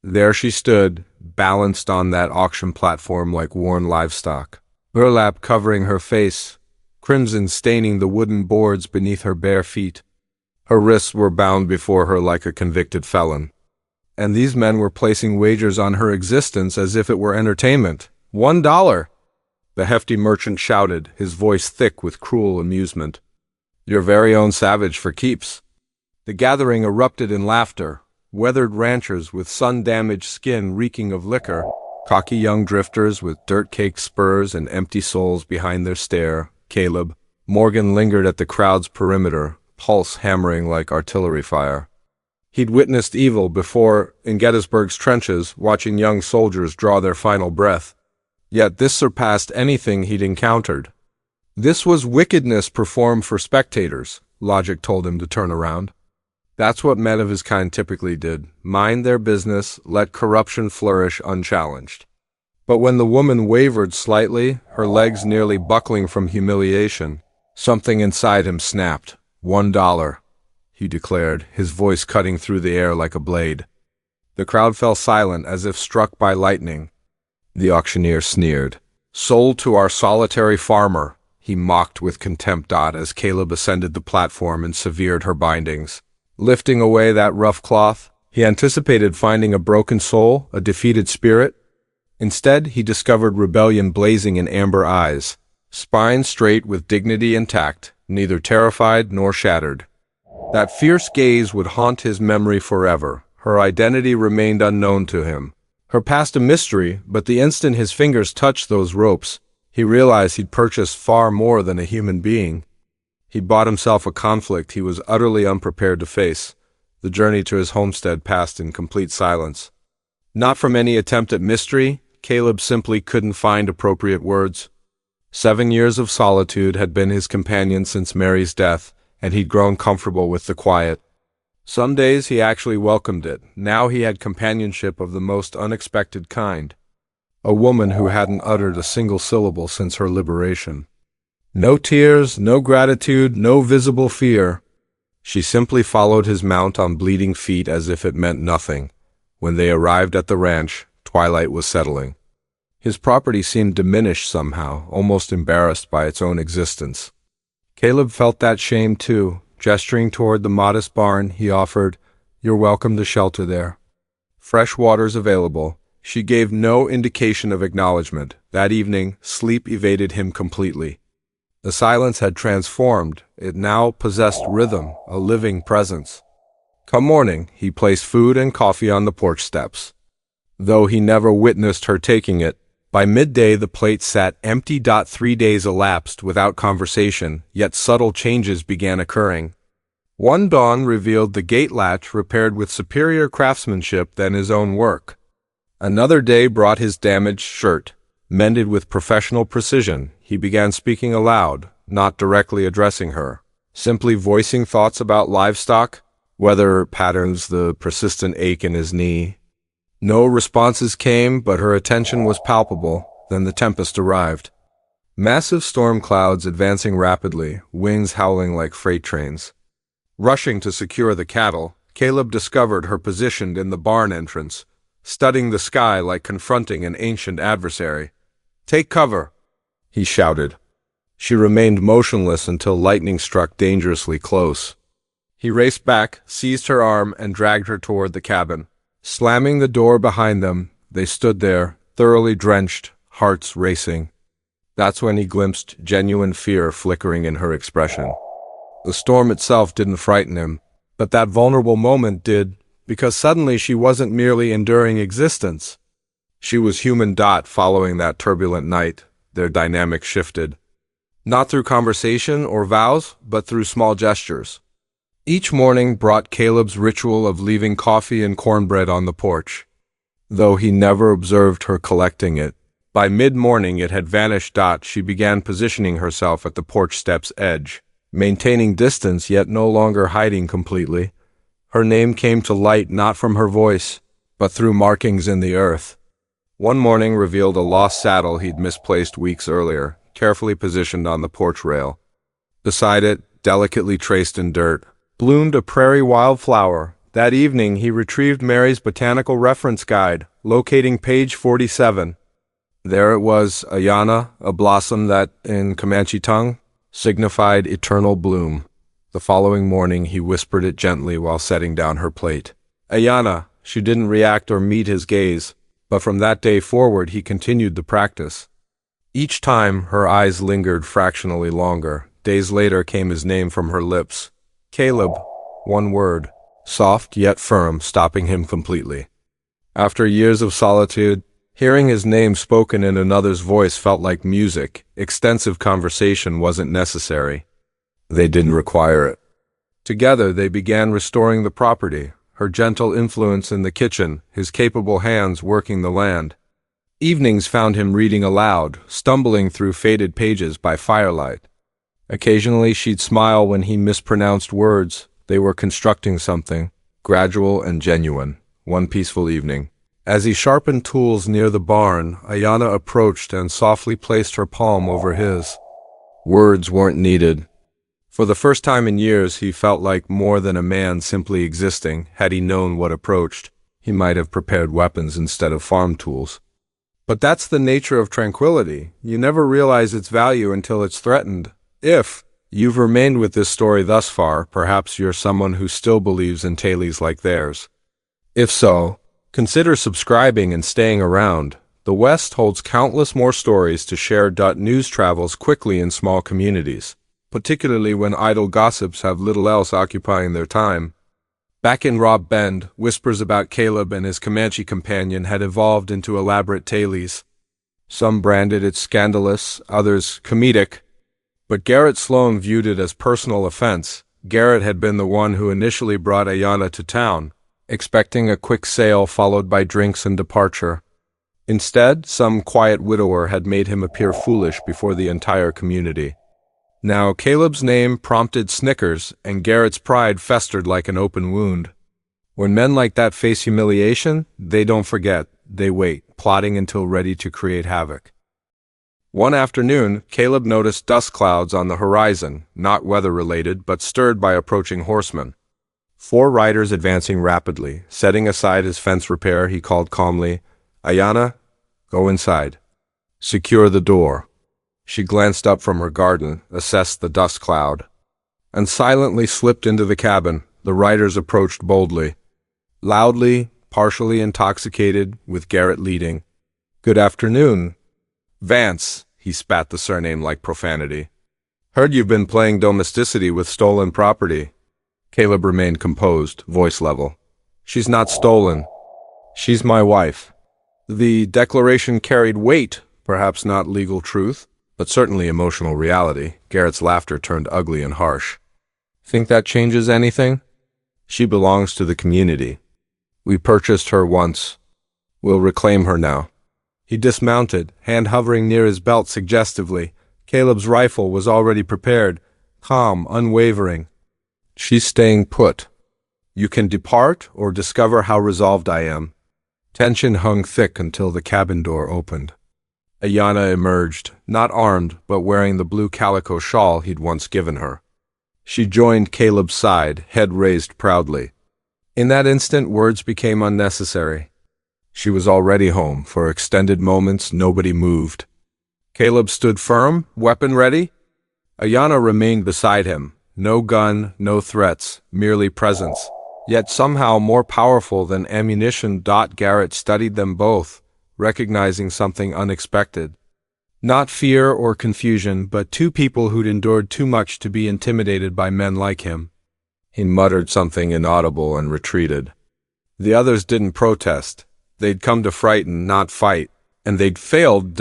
There she stood, balanced on that auction platform like worn livestock, burlap covering her face, crimson staining the wooden boards beneath her bare feet. Her wrists were bound before her like a convicted felon. And these men were placing wagers on her existence as if it were entertainment. $1! The hefty merchant shouted, his voice thick with cruel amusement. Your very own savage for keeps. The gathering erupted in laughter. Weathered ranchers with sun-damaged skin reeking of liquor, cocky young drifters with dirt-caked spurs and empty souls behind their stare, Caleb. Morgan lingered at the crowd's perimeter, pulse hammering like artillery fire. He'd witnessed evil before in Gettysburg's trenches, watching young soldiers draw their final breath. Yet this surpassed anything he'd encountered. This was wickedness performed for spectators, logic told him to turn around. That's what men of his kind typically did, mind their business, let corruption flourish unchallenged. But when the woman wavered slightly, her legs nearly buckling from humiliation, something inside him snapped. $1, he declared, his voice cutting through the air like a blade. The crowd fell silent as if struck by lightning. The auctioneer sneered. Sold to our solitary farmer, he mocked with contempt as Caleb ascended the platform and severed her bindings. Lifting away that rough cloth, he anticipated finding a broken soul, a defeated spirit. Instead, he discovered rebellion blazing in amber eyes, spine straight with dignity intact, neither terrified nor shattered. That fierce gaze would haunt his memory forever. Her identity remained unknown to him. Her past a mystery, but the instant his fingers touched those ropes, he realized he'd purchased far more than a human being. He'd bought himself a conflict he was utterly unprepared to face. The journey to his homestead passed in complete silence. Not from any attempt at mystery, Caleb simply couldn't find appropriate words. 7 years of solitude had been his companion since Mary's death, and he'd grown comfortable with the quiet. Some days he actually welcomed it. Now he had companionship of the most unexpected kind. A woman who hadn't uttered a single syllable since her liberation. No tears, no gratitude, no visible fear. She simply followed his mount on bleeding feet as if it meant nothing. When they arrived at the ranch, twilight was settling. His property seemed diminished somehow, almost embarrassed by its own existence. Caleb felt that shame too. Gesturing toward the modest barn, he offered, "You're welcome to shelter there. Fresh water's available." She gave no indication of acknowledgement. That evening, sleep evaded him completely. The silence had transformed. It now possessed rhythm, a living presence. Come morning, he placed food and coffee on the porch steps. Though he never witnessed her taking it, by midday the plate sat empty. 3 days elapsed without conversation, yet subtle changes began occurring. One dawn revealed the gate latch repaired with superior craftsmanship than his own work. Another day brought his damaged shirt, mended with professional precision. He began speaking aloud, not directly addressing her, simply voicing thoughts about livestock, weather patterns, the persistent ache in his knee. No responses came, but her attention was palpable. Then the tempest arrived. Massive storm clouds advancing rapidly, winds howling like freight trains. Rushing to secure the cattle, Caleb discovered her positioned in the barn entrance, studying the sky like confronting an ancient adversary. "Take cover," he shouted. She remained motionless until lightning struck dangerously close. He raced back, seized her arm, and dragged her toward the cabin. Slamming the door behind them, they stood there, thoroughly drenched, hearts racing. That's when he glimpsed genuine fear flickering in her expression. The storm itself didn't frighten him, but that vulnerable moment did, because suddenly she wasn't merely enduring existence. She was human. Following that turbulent night, their dynamic shifted. Not through conversation or vows, but through small gestures. Each morning brought Caleb's ritual of leaving coffee and cornbread on the porch. Though he never observed her collecting it, by mid-morning it had vanished. She began positioning herself at the porch step's edge, maintaining distance yet no longer hiding completely. Her name came to light not from her voice, but through markings in the earth. One morning revealed a lost saddle he'd misplaced weeks earlier, carefully positioned on the porch rail. Beside it, delicately traced in dirt, bloomed a prairie wildflower, That evening he retrieved Mary's botanical reference guide, locating page 47. There it was, Ayana, a blossom that, in Comanche tongue, signified eternal bloom. The following morning he whispered it gently while setting down her plate. Ayana. She didn't react or meet his gaze, but from that day forward he continued the practice. Each time her eyes lingered fractionally longer. Days later came his name from her lips. Caleb. One word. Soft yet firm, stopping him completely. After years of solitude, hearing his name spoken in another's voice felt like music. Extensive conversation wasn't necessary. They didn't require it. Together they began restoring the property, her gentle influence in the kitchen, his capable hands working the land. Evenings found him reading aloud, stumbling through faded pages by firelight. Occasionally she'd smile when he mispronounced words. They were constructing something, gradual and genuine. One peaceful evening, as he sharpened tools near the barn, Ayana approached and softly placed her palm over his. Words weren't needed. For the first time in years, he felt like more than a man simply existing. Had he known what approached, he might have prepared weapons instead of farm tools. But that's the nature of tranquility. You never realize its value until it's threatened. If you've remained with this story thus far, perhaps you're someone who still believes in tales like theirs. If so, consider subscribing and staying around. The West holds countless more stories to share. News travels quickly in small communities, particularly when idle gossips have little else occupying their time. Back in Rob Bend, whispers about Caleb and his Comanche companion had evolved into elaborate tales. Some branded it scandalous, others comedic, but Garrett Sloan viewed it as personal offense. Garrett had been the one who initially brought Ayana to town, expecting a quick sale followed by drinks and departure. Instead, some quiet widower had made him appear foolish before the entire community. Now, Caleb's name prompted snickers, and Garrett's pride festered like an open wound. When men like that face humiliation, they don't forget, they wait, plotting until ready to create havoc. One afternoon, Caleb noticed dust clouds on the horizon, not weather-related, but stirred by approaching horsemen. 4 riders advancing rapidly. Setting aside his fence repair, he called calmly, Ayana, go inside. Secure the door. She glanced up from her garden, assessed the dust cloud, and silently slipped into the cabin. The riders approached boldly, loudly, partially intoxicated, with Garrett leading. Good afternoon. Vance, he spat the surname like profanity. Heard you've been playing domesticity with stolen property. Caleb remained composed, voice level. She's not stolen. She's my wife. The declaration carried weight, perhaps not legal truth, but certainly emotional reality. Garrett's laughter turned ugly and harsh. Think that changes anything? She belongs to the community. We purchased her once. We'll reclaim her now. He dismounted, hand hovering near his belt suggestively. Caleb's rifle was already prepared, calm, unwavering. She's staying put. You can depart or discover how resolved I am. Tension hung thick until the cabin door opened. Ayana emerged, not armed, but wearing the blue calico shawl he'd once given her. She joined Caleb's side, head raised proudly. In that instant, words became unnecessary. She was already home. For extended moments, nobody moved. Caleb stood firm, weapon ready. Ayana remained beside him. No gun, no threats, merely presence. Yet somehow more powerful than ammunition. Garrett studied them both, recognizing something unexpected. Not fear or confusion, but 2 people who'd endured too much to be intimidated by men like him. He muttered something inaudible and retreated. The others didn't protest. They'd come to frighten, not fight, and they'd failed.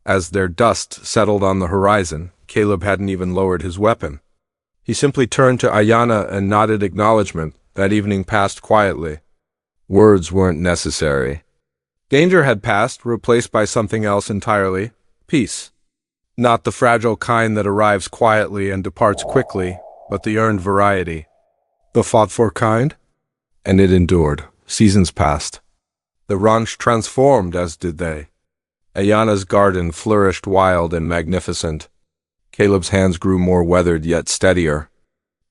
As their dust settled on the horizon, Caleb hadn't even lowered his weapon. He simply turned to Ayana and nodded acknowledgement. That evening passed quietly. Words weren't necessary. Danger had passed, replaced by something else entirely. Peace. Not the fragile kind that arrives quietly and departs quickly, but the earned variety. The fought-for kind? And it endured. Seasons passed. The ranch transformed, as did they. Ayana's garden flourished wild and magnificent. Caleb's hands grew more weathered yet steadier.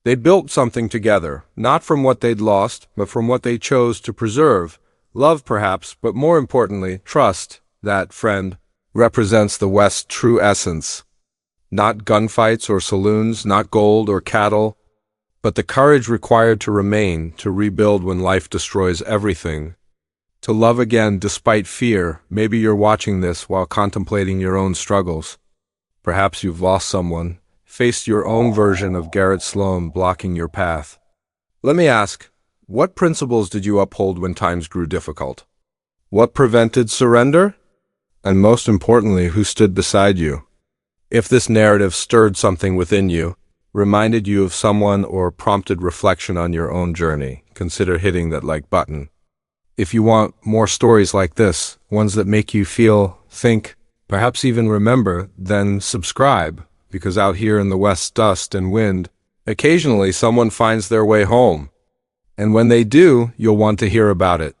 They built something together, not from what they'd lost, but from what they chose to preserve. Love, perhaps, but more importantly, trust. That, friend, represents the West's true essence. Not gunfights or saloons, not gold or cattle, but the courage required to remain, to rebuild when life destroys everything. To love again despite fear. Maybe you're watching this while contemplating your own struggles. Perhaps you've lost someone, faced your own version of Garrett Sloan blocking your path. Let me ask, what principles did you uphold when times grew difficult? What prevented surrender? And most importantly, who stood beside you? If this narrative stirred something within you, reminded you of someone, or prompted reflection on your own journey, consider hitting that like button. If you want more stories like this, ones that make you feel, think, perhaps even remember, then subscribe, because out here in the West's dust and wind, occasionally someone finds their way home. And when they do, you'll want to hear about it.